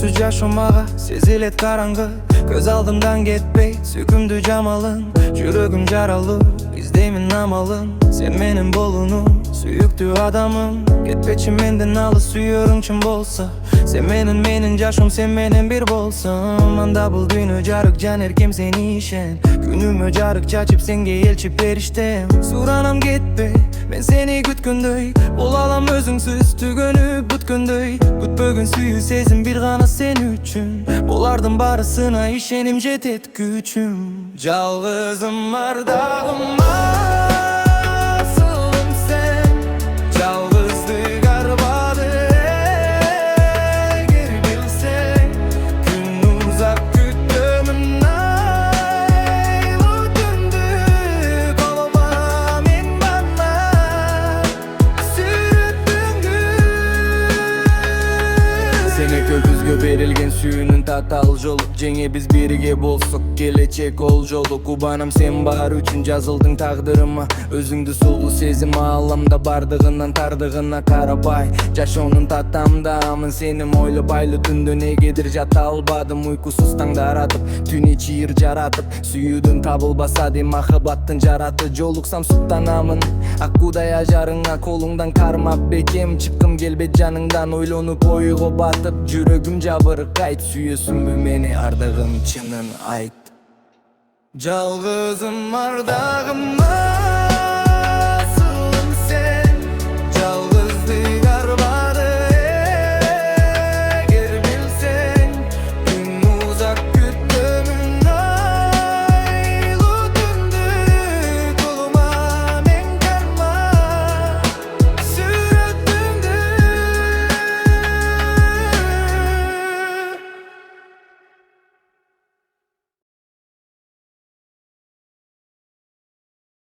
Özüngsüz yaşamağa sezilet karangı. Göz aldımdan ketpey sükümdü jamalın. Жүрөгüm jaralı izdeymin amalın. Sen menin bolunum sүйүктүү adamım. Ketpечи menden alыс сүйөрүң чын болса. Sen menin жашым sen менен бир болсоң. Анда бул дүйнө жарык жан эркем сени ишен. Күнүмө жарык чачып сенге элчип бериштем. Суранам кетпе мен сени күткөндөй. Бола алам өзүңсүз түгөнүп бүткөндөй. Күтпөгөн сүйүү сезим бир гана сен үчүн. Булардын барысына ишеним жетет күчүм. Жалгызым ардагым асылым сен. Жалгыздык арбады эгер билсең. Күн узак күтөмүн айлы түндү. Колума мен бана сүрөттүңгү. Сене көбүзгө берилген сүйүүнүн татал жолу. Жеңе биз бирге болсок келечек ол жолу. Кубанам сен бар үчүн жазылдың тагдырыма. Өзүңдү сулуу сезим ааламда бардыгынан тардыгына карабай. Жашоонун татамдамын сеним ойлоп айлы түндө негедир жата албадым. Уйкусуз таңдар атып түн ичир жаратып. Сүйүүдүн табылбаса дем махабаттын жараты. Жолуксам суктанамын аккудай ажарыңа. Колуңдан кармап бекем чыккым келбет жаныңдан. Ойлонуп ойго батып жүрөгүм жабыркайт. Сүйөсүңбү мени ардагым чынын айт. Жалгызым ардагым